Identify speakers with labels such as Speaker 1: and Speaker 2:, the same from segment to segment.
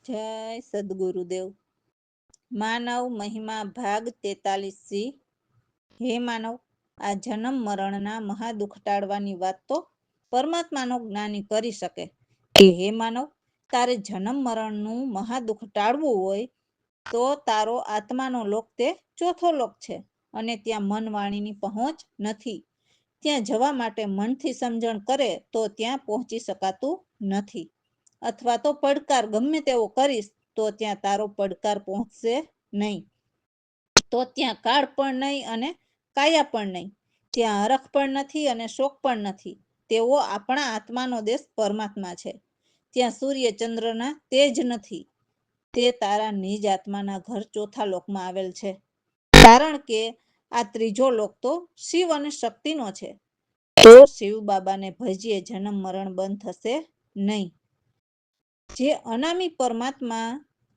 Speaker 1: જય સદગુરુદેવ। માનવ મહિમા ભાગ 43 હે માનવ, આ જન્મ મરણના મહાદુઃખ ટાળવાની વાત તો પરમાત્માનો જ્ઞાની કરી શકે કે હે માનવ, તારે જન્મ મરણનું મહાદુઃખ ટાળવું હોય તો તારો આત્માનો લોક તે ચોથો લોક છે અને ત્યાં મન વાણીની પહોંચ નથી। ત્યાં જવા માટે મનથી સમજણ કરે તો ત્યાં પહોંચી શકાતું નથી, અથવા તો પડકાર ગમે તેવો કરીશ તો ત્યાં તારો પડકાર પહોંચશે નહીં। તો ત્યાં કાળ પણ નહીં અને કાયા પણ નહીં, ત્યાં હરખ પણ નથી અને શોક પણ નથી। તેવો આપણા આત્માનો દેશ પરમાત્મા છે। ત્યાં સૂર્ય ચંદ્રના તેજ નથી, તે તારા નિજ આત્માના ઘર ચોથા લોકમાં આવેલ છે। કારણ કે આ ત્રીજો લોક તો શિવ અને શક્તિનો છે, તો શિવ બાબાને ભજીએ જન્મ મરણ બંધ થશે નહીં। જે અનામી પરમાત્મા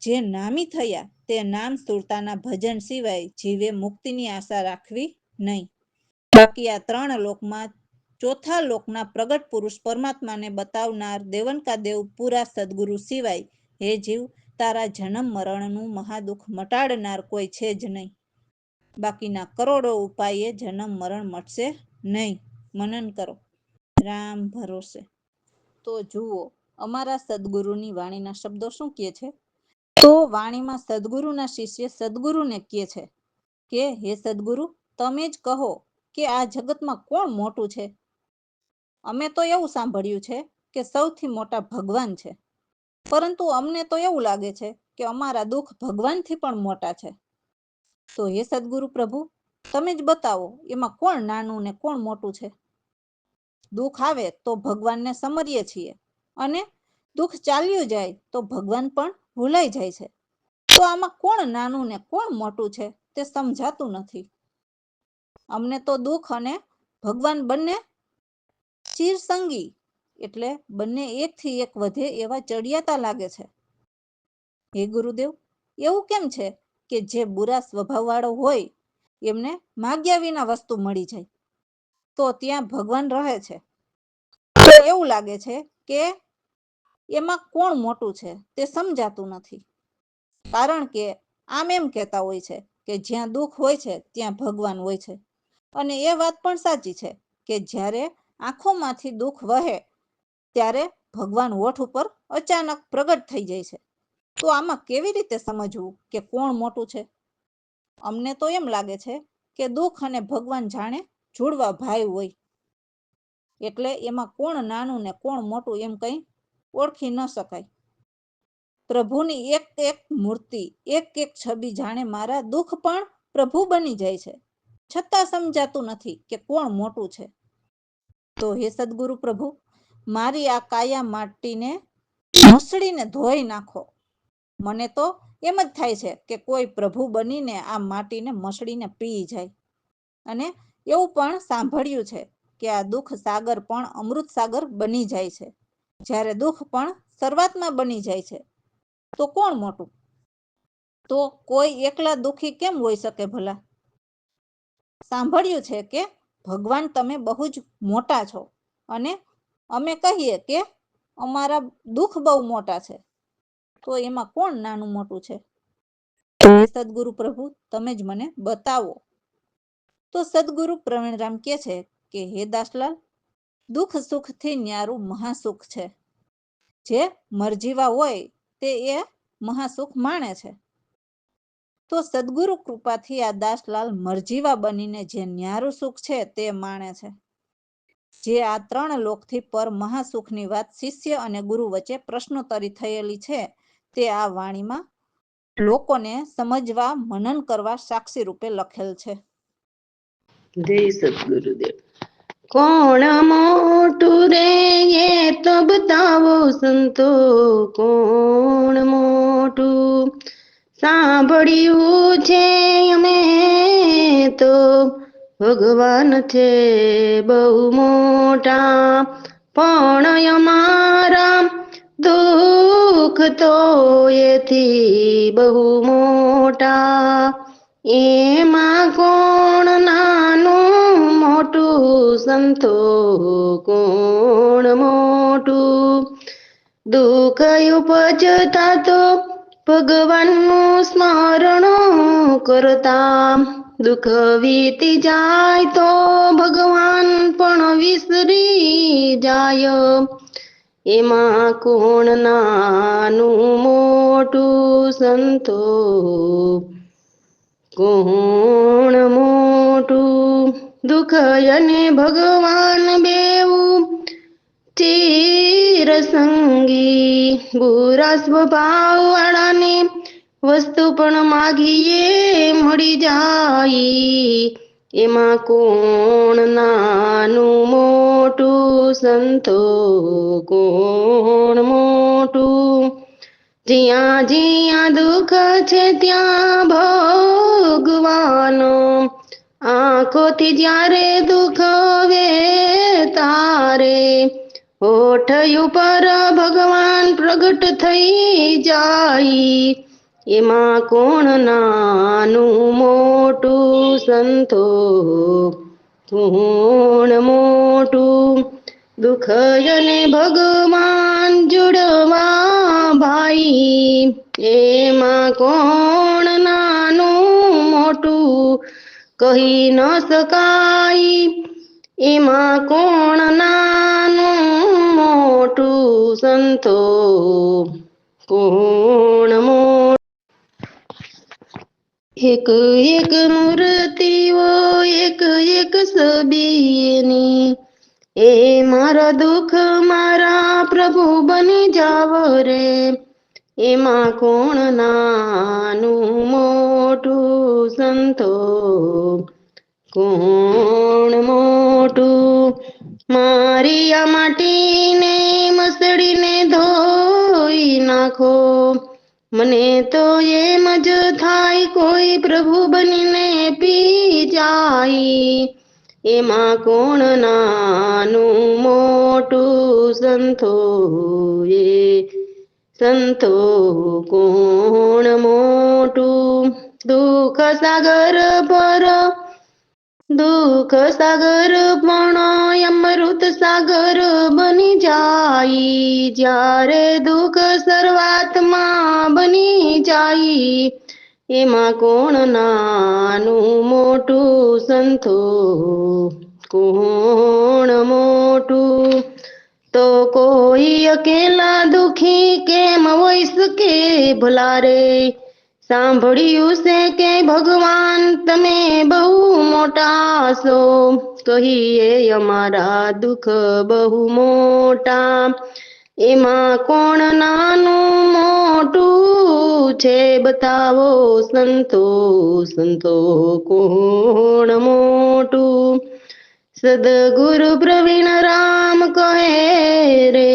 Speaker 1: જે નામી થયા તે નામ સુરતાના ભજન સિવાય જીવે મુક્તિની આશા રાખવી નહીં। બાકી આ ત્રણ લોકમાં ચોથા લોકના પ્રગટ પુરુષ પરમાત્માને બતાવનાર દેવનકા દેવ પૂરા સદગુરુ સિવાય હે જીવ, તારા જન્મ મરણનું મહાદુઃખ મટાડનાર કોઈ છે જ નહીં। બાકીના કરોડો ઉપાયે જન્મ મરણ મટશે નહીં। મનન કરો, રામ ભરોસે। તો જુઓ અમારા સદગુરુની વાણીના શબ્દો શું કહે છે। તો વાણીમાં સદગુરુના શિષ્ય સદગુરુને કહે છે કે હે સદગુરુ, તમે જ કહો કે આ જગતમાં કોણ મોટું છે। અમે તો એવું સાંભળ્યું છે કે સૌથી મોટા ભગવાન છે, પરંતુ અમને તો એવું લાગે છે કે અમારા દુઃખ ભગવાનથી પણ મોટા છે। તો હે સદગુરુ પ્રભુ, તમે જ બતાવો એમાં કોણ નાનું ને કોણ મોટું છે। દુઃખ આવે તો ભગવાનને સમરીએ છીએ અને દુઃખ ચાલ્યું જાય તો ભગવાન પણ ભૂલાઈ જાય છે। તો આમાં કોણ નાનું ને કોણ મોટું છે તે સમજાતું નથી। અમને તો દુઃખ અને ભગવાન બંને ચિરસંગી, એટલે બંને એકથી એક વધે એવા ચડિયાતા લાગે છે। હે ગુરુદેવ, એવું કેમ છે કે જે બુરા સ્વભાવવાળો હોય એમને માગ્યા વિના વસ્તુ મળી જાય તો ત્યાં ભગવાન રહે છે। તો એવું લાગે છે કે એમાં કોણ મોટું છે તે સમજાતું નથી। કારણ કે આમ એમ કહેતા હોય છે કે જ્યાં દુઃખ હોય છે ત્યાં ભગવાન હોય છે, અને એ વાત પણ સાચી છે કે જ્યારે આંખોમાંથી દુઃખ વહે ત્યારે ભગવાન હોઠ ઉપર અચાનક પ્રગટ થઈ જાય છે। તો આમાં કેવી રીતે સમજવું કે કોણ મોટું છે। અમને તો એમ લાગે છે કે દુઃખ અને ભગવાન જાણે જોડવા ભાઈ હોય, એટલે એમાં કોણ નાનું ને કોણ મોટું એમ કંઈ ઓળખી ન શકાય। પ્રભુની એક એક મૂર્તિ, એક એક છબી જાણે મારા દુઃખ પણ પ્રભુ બની જાય છે, છતાં સમજાતું નથી કે કોણ મોટું છે। તો હે સદગુરુ પ્રભુ, મારી આ કાયા માટીને મસળીને ધોઈ નાખો। મને તો એમ જ થાય છે કે કોઈ પ્રભુ બનીને આ માટીને મસળીને પી જાય। અને એવું પણ સાંભળ્યું છે કે આ દુઃખ સાગર પણ અમૃત સાગર બની જાય છે, જ્યારે દુઃખ પણ શરૂઆતમાં બની જાય છે। તો કોણ મોટું? તો કોઈ એકલા દુઃખી કેમ હોઈ શકે ભલા? સાંભળ્યું છે કે ભગવાન તમે બહુ જ મોટા છો, અને અમે કહીએ કે અમારા દુઃખ બહુ મોટા છે, તો એમાં કોણ નાનું મોટું છે? હે સદગુરુ પ્રભુ, તમે જ મને બતાવો। તો સદગુરુ પ્રવીણરામ કહે છે કે હે દાસલાલ, દુઃખ સુખથી ન્યારું મહાસુખ છે। જે મરજીવા હોય તે એ મહાસુખ માણે છે। તો સદગુરુ કૃપાથી આ દાસલાલ મરજીવા બનીને જે ન્યારું સુખ છે તે માણે છે। જે આ ત્રણ લોકથી પર મહાસુખની વાત શિષ્ય અને ગુરુ વચ્ચે પ્રશ્નોત્તરી થયેલી છે તે આ વાણીમાં લોકોને સમજવા, મનન કરવા સાક્ષી રૂપે લખેલ છે।
Speaker 2: જય સદગુરુદેવ। કોણ મોટું રે એ તો બતાવો સંતો, કોણ મોટું? સાંભળ્યું છે અમે તો ભગવાન છે બહુ મોટા, પણ અમારા દુઃખ તો એથી બહુ મોટા। એમાં કોણ નાનું મોટું સંતો, કોણ મોટું? દુઃખ ઉપજતા તો ભગવાનનું સ્મરણ કરતા, દુઃખ વીતી જાય તો ભગવાન પણ વિસરી જાય. એમાં કોણ નાનું મોટું સંતો, કોણ મોટું દુઃખ અને ભગવાન બેવું ચિરસંગી. બુરા સ્વભાવ વાળાને વસ્તુ પણ માગીએ મળી જાય. એમાં કોણ નાનું મોટું સંતો, કોણ મોટું. જ્યાં જ્યાં દુઃખ છે ત્યાં ભગવાન, આંખોથી જ્યારે દુઃખ તારે, હોઠ ઉપર ભગવાન પ્રગટ થઈ જાય. એમાં કોણ નાનું મોટું સંતો, કોણ મોટું. દુઃખ અને ભગવાન જોડવા ભાઈ, એમાં કોણ નાનું મોટું કહી ન શકાય. એમાં કોણ નાનું મોટું સંતો, કોણ મોટું. એક એક મૂર્તિઓ એક એક છબીની, એ મારા દુઃખ મારા પ્રભુ બની જાવ રે. એમાં કોણ નાનું મોટું સંતો, કોણ મોટું. મારી આ માટીને મસળીને ધોઈ નાખો, મને તો એમ જ થાય કોઈ પ્રભુ બનીને પી જાય. એમાં કોણ નાનું મોટું સંતો, એ સંતો કોણ મોટું. દુઃખ સાગર પર દુઃખ સાગર પણ અમૃત સાગર બની જાય. જ્યારે દુઃખ શરૂઆતમાં બની જાય. એમાં કોણ નાનું મોટું સંતો, કોણ મોટું. તો કોઈ અકેલા દુખી કેમ હોઈ શકે ભલા રે. સાંભળ્યું છે કે ભગવાન તમે બહુ મોટા છો, કહીએ અમારા દુઃખ બહુ મોટા. એમાં કોણ નાનું મોટું છે બતાવો સંતો, સંતો કોણ મોટું. સદગુરુ પ્રવીણ રામ કહે રે,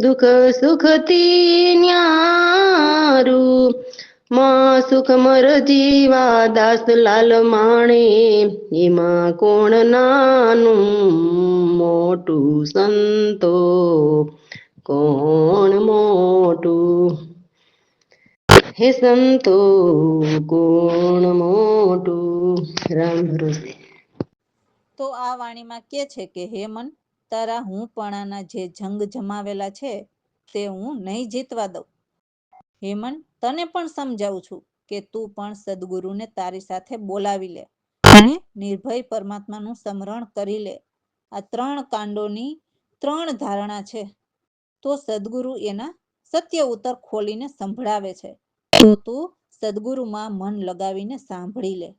Speaker 2: દુઃખ સુખથી ન્યારું. માં સુખ મર જીવા દાસલાલ માણે, એમાં કોણ નાનું મોટું સંતો, કોણ મોટું. હે સંતો કોણ મોટું. રામ ભરોસે.
Speaker 1: તો આ વાણીમાં કે છે કે હે મન, તારા હું પણાના જે જંગ જમાવેલા છે તે હું નહીં જીતવા દઉં. હે મન, તને પણ સમજાવું છું કે તું પણ સદગુરુને તારી સાથે બોલાવી લે અને નિર્ભય પરમાત્માનું સ્મરણ કરી લે. આ 3 કાંડોની 3 ધારણા છે. તો સદગુરુ એના સત્ય ઉત્તર ખોલીને સંભળાવે છે. તો તું સદગુરુમાં મન લગાવીને સાંભળી લે.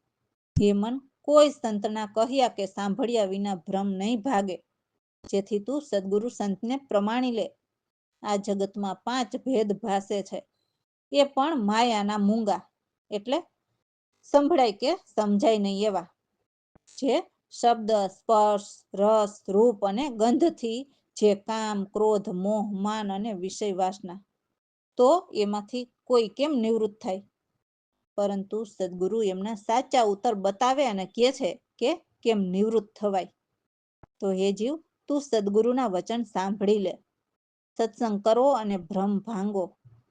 Speaker 1: હે મન, કોઈ સંતના કહ્યા કે સાંભળ્યા વિના ભ્રમ નહીં ભાગે, જેથી તું સદગુરુ સંતને પ્રમાણી લે. આ જગતમાં 5 ભેદ ભાસે છે, એ પણ માયાના મૂંગા, એટલે સંભળાય કે સમજાય નહીં એવા, જે શબ્દ સ્પર્શ રસ રૂપ અને ગંધથી જે કામ ક્રોધ મોહ માન અને વિષય વાસના, તો એમાંથી કોઈ કેમ નિવૃત્ત થાય. પરંતુ સદગુરુ એમના સાચા ઉત્તર બતાવે અને કહે છે કે કેમ નિવૃત્ત થવાય. તો હે જીવ, તું સદગુરુના વચન સાંભળી લે, સત્સંગ કરો અને ભ્રમ ભાંગો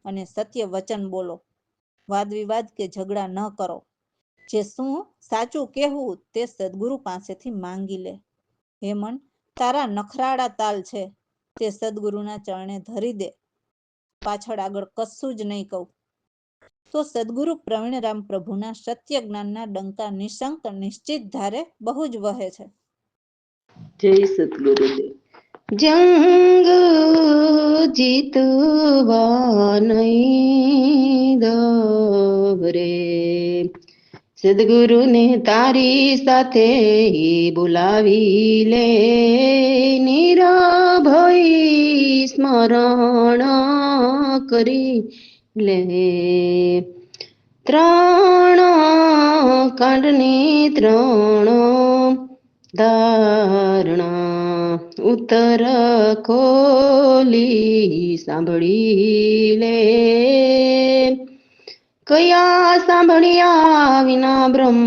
Speaker 1: અને સત્ય વચન બોલો. વાદ વિવાદ કે ઝઘડા ન કરો. જે શું સાચું કહેવું તે સદગુરુ પાસેથી માંગી લે. હે મન, તારા નખરાળા તાલ છે તે સદગુરુના ચરણે ધરી દે. પાછળ આગળ કશું જ નહીં કહું. તો સદગુરુ પ્રવીણરામ પ્રભુના સત્ય જ્ઞાનના ડંકા નિશંક નિશ્ચિત ધારે બહુ જ વહે છે.
Speaker 2: જય સદગુરુદેવ. જંગ જીતવા નહીં દવરે, સદગુરુને તારી સાથે બોલાવી લે, નિરાભય સ્મરણ કરી લે. ત્રણ કાંડની ત્રણ ધારણા ઉત્તર ખોલી સાંભળી લે. કયા સાંભળ્યા વિના બ્રહ્મ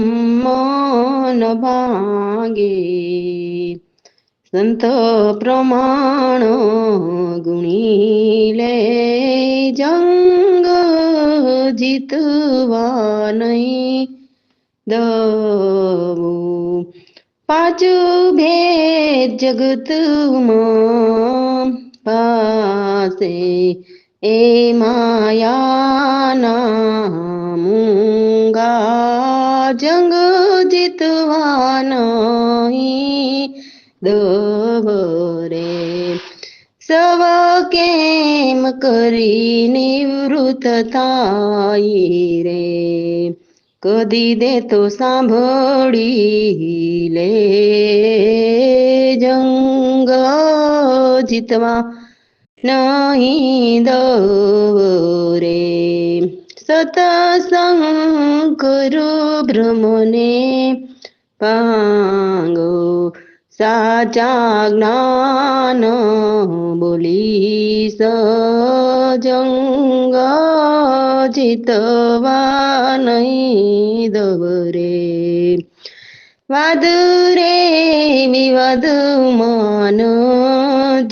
Speaker 2: ન ભાંગે, સંત પ્રમાણ ગુણી લે. જંગ જીતવા નહીં દવું, પાંચ ભેદ જગતમાં પાસે, એ માયાના મૂંગા. જંગ જીતવા નહીં દવરે, સવ કેમ કરી નિવૃત્ત થાય રે, કદી દે તો સાંભળી લે. જંગ જીતવા નહીં દવરે, સતસંગ કરો બ્રહ્મને પાંગો, સાચા જ્ઞાન બોલી સજંગ જીતવા નહીં દવરે. વાદ રે વિવાદ માન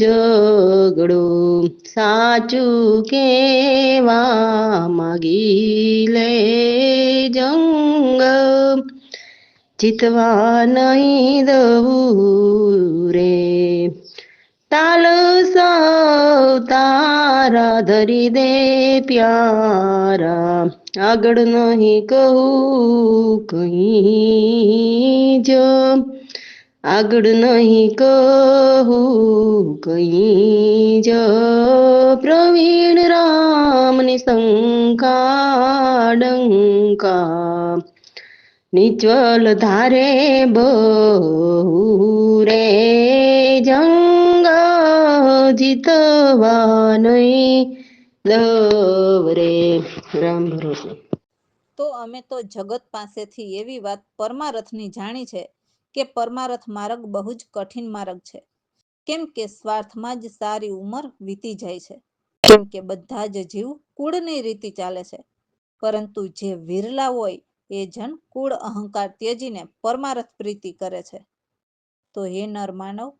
Speaker 2: ઝઘડો, સાચું કેવા માગી લે. જંગ જીતવા નહીં દવું રે, તાલ સૌ તારા ધરી દે પ્યારા, આગળ નહીં કહું કहीं જ, આગળ નહીં કહું કहीं જ. પ્રવીણ રામની શંકા ડંકા, નિશ્ચલ ધારે બહુ રે. જંગ જીતવા નહીં દવરે. રામ ભરોસે.
Speaker 1: તો અમે તો જગત પાસેથી એવી વાત પરમારથની જાણી છે કે પરમારથ માર્ગ બહુ જ કઠિન માર્ગ છે. કેમ કે સ્વાર્થમાં જ સારી ઉંમર વીતી જાય છે. કેમ કે બધા જ જીવ કુળની રીતિ ચાલે છે. પરંતુ જે વિરલા હોય એ જન કુળ અહંકાર ત્યજીને પરમારથ પ્રીતિ કરે છે. તો હે નર માનવ,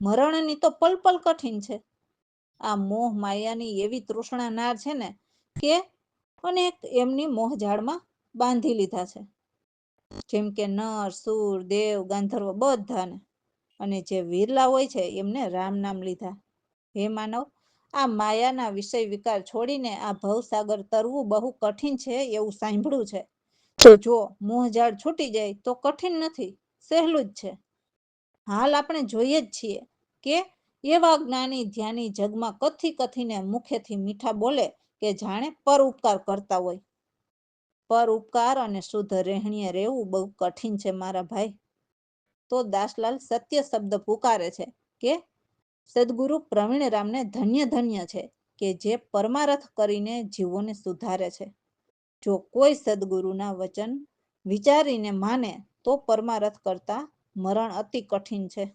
Speaker 1: મરણની તો પલ પલ કઠિન છે. આ મોહ માયાની એવી તૃષ્ણા નાર છે ને કે અનેક એમની મોહજાળમાં બાંધી લીધા છે. જેમ કે નર, સુર, દેવ, ગાંધર્વ બધાને. અને જે વિરલા હોય છે એમને રામ નામ લીધા. હે માનવ, આ માયાના વિષય વિકાર છોડીને આ ભવસાગર તરવું બહુ કઠિન છે એવું સાંભળ્યું છે. તો જો મોહજાળ છૂટી જાય તો કઠિન નથી, સહેલું જ છે. હાલ આપણે જોઈએ જ છીએ કે એવા જ્ઞાની ધ્યાની જગમાં કથી કથીને મુખેથી મીઠા બોલે કે જાણે પર ઉપકાર કરતા હોય. પર ઉપકાર અને શુદ્ધ રહેણીએ રહેવું બહુ કઠિન છે મારા ભાઈ. તો દાસલાલ સત્ય શબ્દ પુકારે છે કે સદગુરુ પ્રવીણરામને ધન્ય ધન્ય છે કે જે પરમારથ કરીને જીવોને સુધારે છે. જો કોઈ સદગુરુના વચન વિચારીને માને તો પરમારથ કરતા મરણ અતિ કઠિન છે.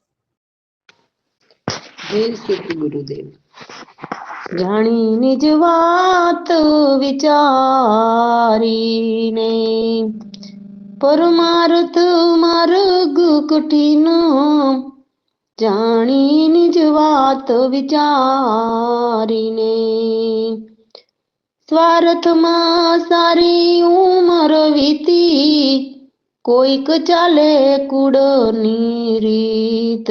Speaker 2: જય સદગુરુદેવ. જાણીને જ વાત વિચારીને, પરમાર્થ માર્ગ કઠિન, જાણીને જ વાત વિચારીને, સ્વાર્થમાં સારી ઉંમર વીતી, કોઈક ચાલે કુળની રીત,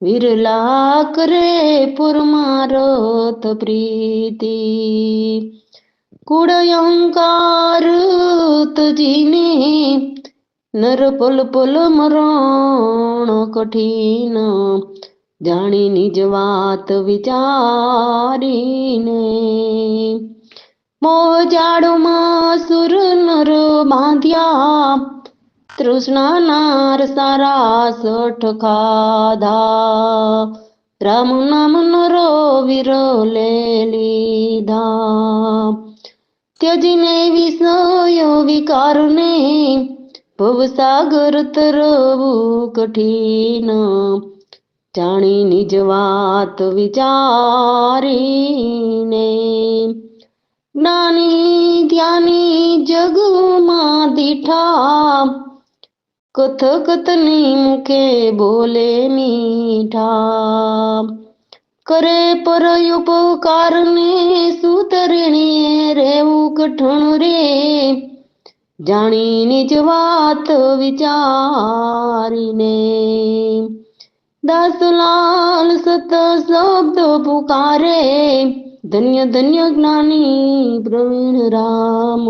Speaker 2: વિરલા કરે પુરમારત પ્રીતિ કુળ અહંકાર તજીને નર પલ પલ મરણ કઠિન જાણી નિજ વાત વિચારીને મોહ જાડોમાં સુર નર બાંધ્યા તૃષ્ણાનાર સારા સઠ ખાધા રામ નામ નરો વિરલે લીધા ત્યજીને વિષયો વિકારને ભવસાગર તરવું કઠિન જાણી નિજ વાત વિચારીને જ્ઞાની ધ્યાની જગમાં દીઠા કથ કથની મુખે બોલે મીઠા કરે પર ઉપકારને સુતરણીએ રેવું કઠણ રે જાણી નિજ વાત વિચારીને દાસલાલ સત શબ્દ પુકારે ધન્ય ધન્ય જ્ઞાની પ્રવીણ રામ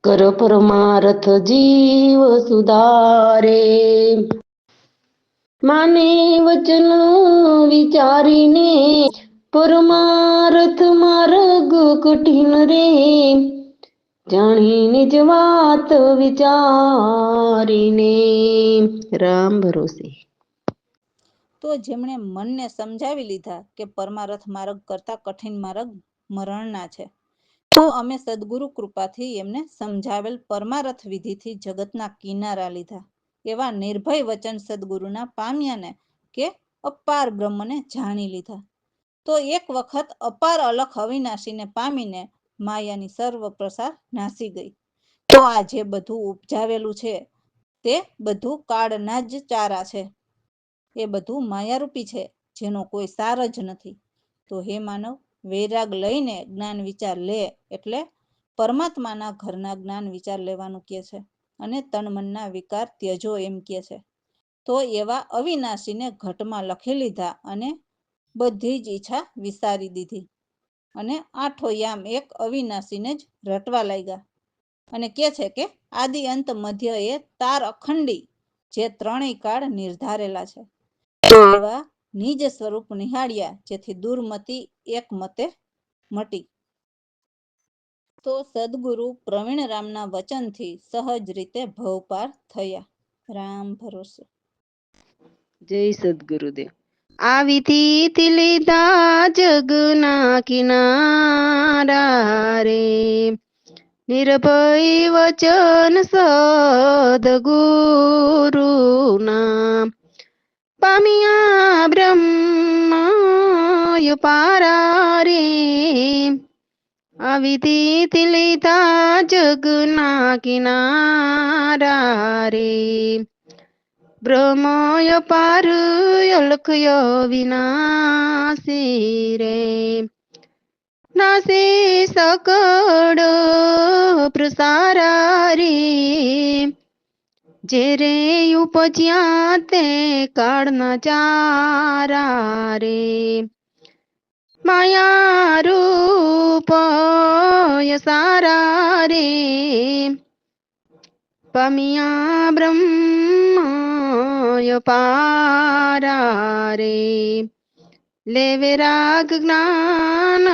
Speaker 2: કર પરમારથ જીવ સુધારે માને વચન વિચારીને પરમારથ માર્ગ કઠિન રે જાણી નિજ વાત વિચારીને રામ ભરોસે
Speaker 1: તો જેમણે મનને સમજાવી લીધા કે પરમારથ માર્ગ કરતા કઠિન માર્ગ મરણના છે, તો અમે સદગુરુ કૃપાથી એમને સમજાવેલ પરમારથ વિધિથી જગતના કિનારા લીધા. એવા નિર્ભય વચન સદગુરુના પામ્યાને કે અપાર બ્રહ્મને જાણી લીધા. તો એક વખત અપાર અલખ અવિનાશીને પામીને માયાની સર્વ પ્રસાર નાસી ગઈ. તો આ જે બધું ઉપજાવેલું છે તે બધું કાળના જ ચારા છે. એ બધું માયારૂપી છે, જેનો કોઈ સાર જ નથી. તો હે માનવ, વૈરાગ લઈને જ્ઞાન વિચાર લે એટલે પરમાત્માના ઘરના જ્ઞાન વિચાર લેવાનું કહે છે, અને તન મનના વિકાર ત્યજો એમ કહે છે. તો એવા અવિનાશીને ઘટમાં લખી લીધા અને બધી જ ઈચ્છા વિસારી દીધી, અને આઠો યામ એક અવિનાશીને જ રટવા લાગ્યા. અને કહે છે કે આદિ અંત મધ્ય એ તાર અખંડી જે ત્રણેય કાળ નિર્ધારેલા છે. એવા નિજ સ્વરૂપ નિહાળ્યા, જેથી દુર્મતિ એક મતે મટી. તો સદગુરુ પ્રવીણરામના વચનથી સહજ રીતે ભવપાર થયા. રામ ભરોસે.
Speaker 2: જય સદગુરુદેવ. આ વિધિથી લીધા જગના કિનારા રે નિર્ભય વચન સદગુરુના પામ્યા બ્રહ્મય પારા રે આ વિધિથી લીધા જગના કિનારા રે બ્રહ્મય પાર અલખય વિનાશી રે નાસે સકળ પ્રસારા રે જે રે ઉપજ્યા તે કાળના ચારા રે માયા રૂપ સારા રે પામ્યા બ્રહ્મય પારા રે લેવે રાગ જ્ઞાન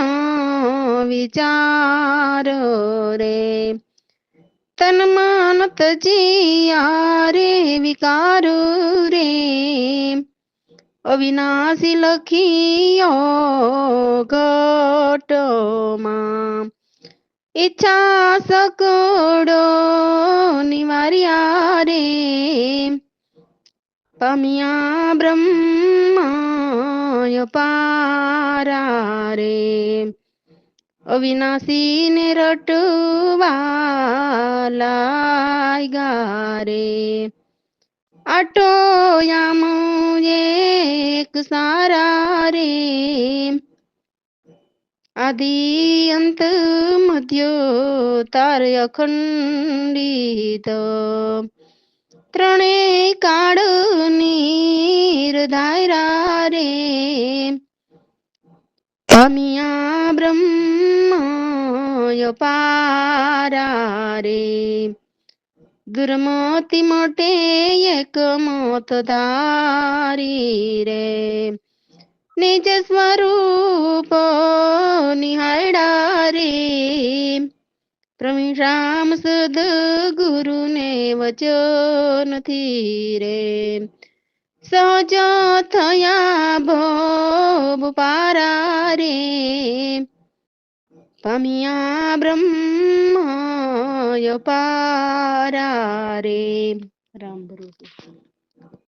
Speaker 2: વિચાર રે તન મન તજિયા રે વિકાર રે અવિનાશી લખીયો ઘટમાં ઈચ્છા સકડો નિવાર્યા રે પામ્યા બ્રહ્મય પારા રે અવિનાશી ને રટવા લાગ્યા રે આટો યામ એક સારા રે આદિ અંત મધ્ય તાર અખંડિત ત્રણેય કાળની ધાર્યા રે પામ્યા બ્રહ્મ પારા રે દુર્મતિ મોટે એક મોત ધારી રે નિજ સ્વરૂપ નિહાળ્યા રે પ્રવીણ રામ સદ ગુરુને વચનથી રે સહજ થયા ભોગ પારા રે પામ્યા બ્રહ્મ પારા રે રામ ભરોસે